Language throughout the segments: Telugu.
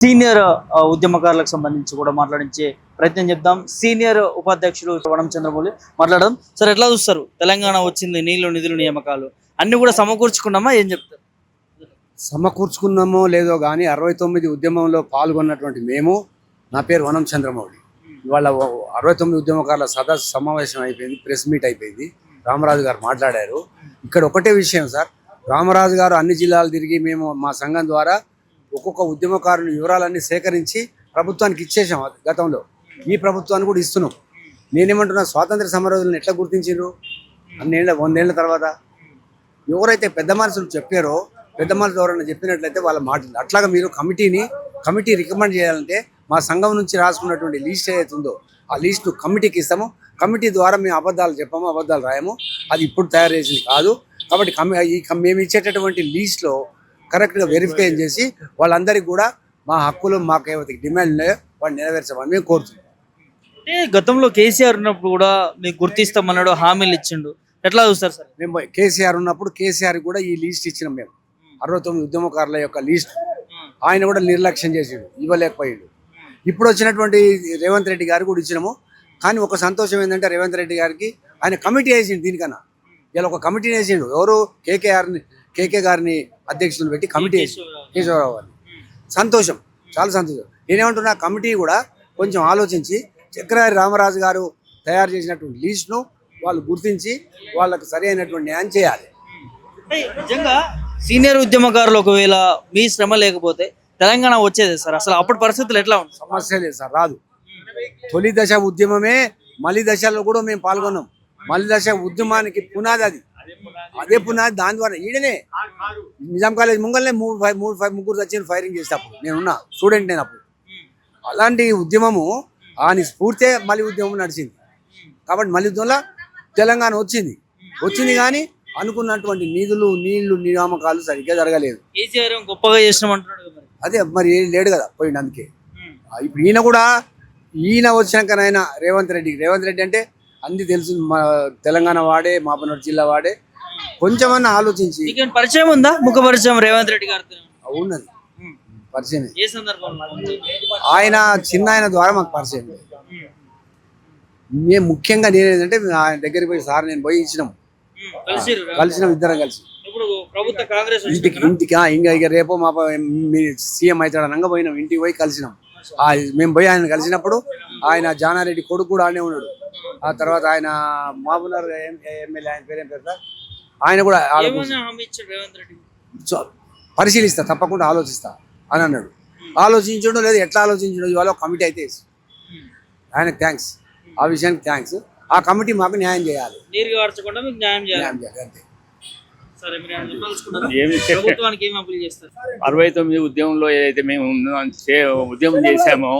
సీనియర్ ఉద్యమకారులకు సంబంధించి కూడా మాట్లాడించే ప్రయత్నం చేద్దాం. సీనియర్ ఉపాధ్యక్షుడు వనం చంద్రమౌళి మాట్లాడడం. సార్, ఎట్లా చూస్తారు? తెలంగాణ వచ్చింది, నీళ్లు నిధులు నియామకాలు అన్ని కూడా సమకూర్చుకున్నామా? ఏం చెప్తారు? సమకూర్చుకున్నామో లేదో కానీ 69 ఉద్యమంలో పాల్గొన్నటువంటి మేము, నా పేరు వనం చంద్రమౌళి. ఇవాళ 69 ఉద్యమకారుల సదస్సు సమావేశం అయిపోయింది, ప్రెస్ మీట్ అయిపోయింది. రామరాజు గారు మాట్లాడారు. ఇక్కడ ఒకటే విషయం సార్, రామరాజు గారు అన్ని జిల్లాలు తిరిగి మేము మా సంఘం ద్వారా ఒక్కొక్క ఉద్యమకారుని వివరాలన్నీ సేకరించి ప్రభుత్వానికి ఇచ్చేసాం. గతంలో ఈ ప్రభుత్వాన్ని కూడా ఇస్తున్నాం. నేనేమంటున్నా, స్వాతంత్ర సమరయోధులను ఎట్లా గుర్తించారు 100 ఏళ్ల తర్వాత? ఎవరైతే పెద్ద మనుషులు చెప్పారో, పెద్ద మనుషులు ఎవరైనా చెప్పినట్లయితే వాళ్ళ మాటలు అట్లాగా మీరు కమిటీ రికమెండ్ చేయాలంటే మా సంఘం నుంచి రాసుకున్నటువంటి లిస్ట్ ఏదైతే ఉందో ఆ లిస్టు కమిటీకి ఇస్తాము. కమిటీ ద్వారా మేము అబద్ధాలు చెప్పాము, అబద్ధాలు రాయము. అది ఇప్పుడు తయారు చేసింది కాదు. కాబట్టి మేము ఇచ్చేటటువంటి లిస్ట్లో కరెక్ట్గా వెరిఫికేషన్ చేసి వాళ్ళందరికీ కూడా మా హక్కులు, మాకు ఏవైతే డిమాండ్ ఉన్నాయో వాటిని నెరవేర్చామని మేము కోరుతున్నాం. అంటే గతంలో కేసీఆర్ ఉన్నప్పుడు కూడా మీకు గుర్తిస్తామన్నాడు, హామీలు ఇచ్చిండు. ఎట్లా చూస్తారు సార్? మేము కేసీఆర్ ఉన్నప్పుడు కేసీఆర్ కూడా ఈ లిస్ట్ ఇచ్చినాం. మేము 69 ఉద్యమకారుల యొక్క లిస్ట్ ఆయన కూడా నిర్లక్ష్యం చేసిండు, ఇవ్వలేకపోయాడు. ఇప్పుడు వచ్చినటువంటి రేవంత్ రెడ్డి గారికి కూడా ఇచ్చినాము. కానీ ఒక సంతోషం ఏంటంటే రేవంత్ రెడ్డి గారికి ఆయన కమిటీ వేసిండు. దీనికన్నా ఇలా ఒక కమిటీని వేసిండు. ఎవరు? కేకే గారిని అధ్యక్షులను పెట్టి కమిటీ వేసి, కేశవరావు గారిని. సంతోషం, చాలా సంతోషం. నేనేమంటున్నా, కమిటీ కూడా కొంచెం ఆలోచించి చక్రవర్తి రామరాజు గారు తయారు చేసినటువంటి లిస్టును వాళ్ళు గుర్తించి వాళ్ళకు సరి అయినటువంటి న్యాయం చేయాలి. నిజంగా సీనియర్ ఉద్యమకారులు ఒకవేళ మీ శ్రమ లేకపోతే తెలంగాణ వచ్చేది సార్? అసలు అప్పటి పరిస్థితులు ఎట్లా ఉంది? సమస్య లేదు సార్, రాదు. తొలి దశ ఉద్యమమే, మలి దశలో కూడా మేము పాల్గొన్నాం. మలి దశ ఉద్యమానికి పునాది అది, అదే పునాది. దాని ద్వారా ఈడనే నిజాం కాలేజ్ ముంగల్నే ముగ్గురు వచ్చిన ఫైరింగ్ చేసేటప్పుడు నేనున్నా, స్టూడెంట్ నేను అప్పుడు. అలాంటి ఉద్యమము ఆయన స్ఫూర్తే మలి ఉద్యమం నడిచింది. కాబట్టి మలి ఉద్యమంలో తెలంగాణ వచ్చింది కానీ అనుకున్నటువంటి నీళ్లు నియామకాలు సరిగ్గా జరగలేదు. గొప్పగా చేసినామంటున్నాడు. అదే మరి లేడు కదా, పోయింది. అందుకే ఇప్పుడు ఈయన వచ్చినాకనైనా రేవంత్ రెడ్డి అంటే అన్ని తెలుసు, మా తెలంగాణ వాడే, మాపనూరు జిల్లా వాడే. కొంచెమన్నా ఆలోచించి. పరిచయం ఉందా? ముఖ పరిచయం రేవంత్ రెడ్డి గారితో ఉన్నది, పరిచయం. ఏ సందర్భంలో? ఆయన ద్వారా మాకు పరిచయం. మేము ముఖ్యంగా నేనేంటంటే ఆయన దగ్గరికి పోయి, సార్ నేను పోయి ఇచ్చినాం, కలిసినాం, ఇద్దరం కలిసి ఇంటికి ఇంకా రేపు మా సీఎం అవుతాడు అనగా పోయినాం. ఇంటికి పోయి కలిసినాం. మేము పోయి ఆయన కలిసినప్పుడు ఆయన జానారెడ్డి కొడుకు కూడా ఆడనే ఉన్నాడు. ఆ తర్వాత ఆయన మహబూబ్నగర్ ఎమ్మెల్యే, ఆయన పేరేం పేరు సార్, ఆయన కూడా పరిశీలిస్తా, తప్పకుండా ఆలోచిస్తా అని అన్నాడు. ఆలోచించడం లేదు, ఎట్లా ఆలోచించడం, ఇవాళ కమిటీ అయితే ఆయనకు థ్యాంక్స్, ఆ విషయానికి థ్యాంక్స్. ఆ కమిటీ మాకు న్యాయం చేయాలి, అంతే. 69 ఉద్యమంలో ఏదైతే మేము ఉద్యమం చేసామో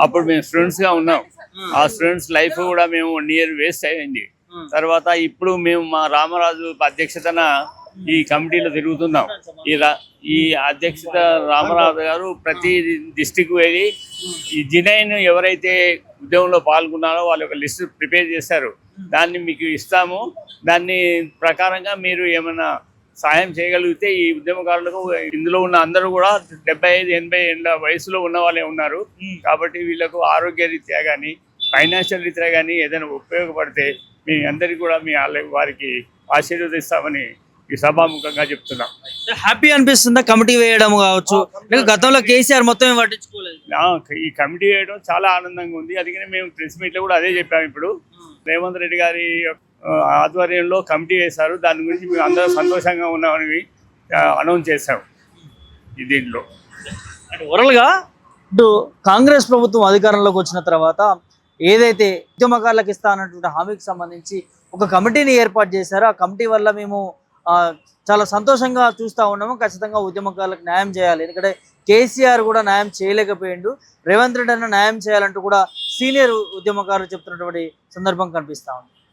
అప్పుడు మేము స్టూడెంట్స్ గా ఉన్నాం. ఆ స్టూడెంట్స్ లైఫ్ కూడా మేము 1 ఇయర్ వేస్ట్ అయింది. తర్వాత ఇప్పుడు మేము మా రామరాజు అధ్యక్షతన ఈ కమిటీలో తిరుగుతున్నాం. ఈ అధ్యక్షత రామరాజు గారు ప్రతి డిస్టిక్ వెళ్ళి ఈ జినైన్ ఎవరైతే ఉద్యమంలో పాల్గొన్నారో వాళ్ళ యొక్క లిస్ట్ ప్రిపేర్ చేశారు. దాన్ని మీకు ఇస్తాము. దాన్ని ప్రకారంగా మీరు ఏమైనా సాయం చేయగలిగితే ఈ ఉద్యమకారులకు, ఇందులో ఉన్న అందరూ కూడా 75-80 ఏళ్ళ వయసులో ఉన్న వాళ్ళే ఉన్నారు. కాబట్టి వీళ్ళకు ఆరోగ్య రీత్యా కానీ, ఫైనాన్షియల్ రీత్యా కానీ ఏదైనా ఉపయోగపడితే మీ అందరికీ కూడా వారికి ఆశీర్వదిస్తామని ఈ సభాముఖంగా చెప్తున్నాం. హ్యాపీ అనిపిస్తుందా కమిటీ వేయడం కావచ్చు? గతంలో కేసీఆర్ మొత్తం పట్టించుకోలేదు. ఈ కమిటీ వేయడం చాలా ఆనందంగా ఉంది. అందుకని మేము ప్రెస్ మీట్లో కూడా అదే చెప్పాము. ఇప్పుడు రేవంత్ రెడ్డి గారి ఆధ్వర్యంలో కమిటీ వేశారు. దాని గురించి మేము అందరూ సంతోషంగా ఉన్నామని అనౌన్స్ చేశాము. దీంట్లో ఓవరాల్గా ఇప్పుడు కాంగ్రెస్ ప్రభుత్వం అధికారంలోకి వచ్చిన తర్వాత ఏదైతే ఉద్యమకారులకు ఇస్తా అన్నటువంటి హామీకి సంబంధించి ఒక కమిటీని ఏర్పాటు చేశారో, ఆ కమిటీ వల్ల మేము చాలా సంతోషంగా చూస్తూ ఉన్నాము. ఖచ్చితంగా ఉద్యమకారులకు న్యాయం చేయాలి. ఎందుకంటే కేసీఆర్ కూడా న్యాయం చేయలేకపోయిండు. రేవంత్ రెడ్డి అన్న న్యాయం చేయాలంటూ కూడా సీనియర్ ఉద్యమకారులు చెప్తున్నటువంటి సందర్భం కనిపిస్తూ ఉంది.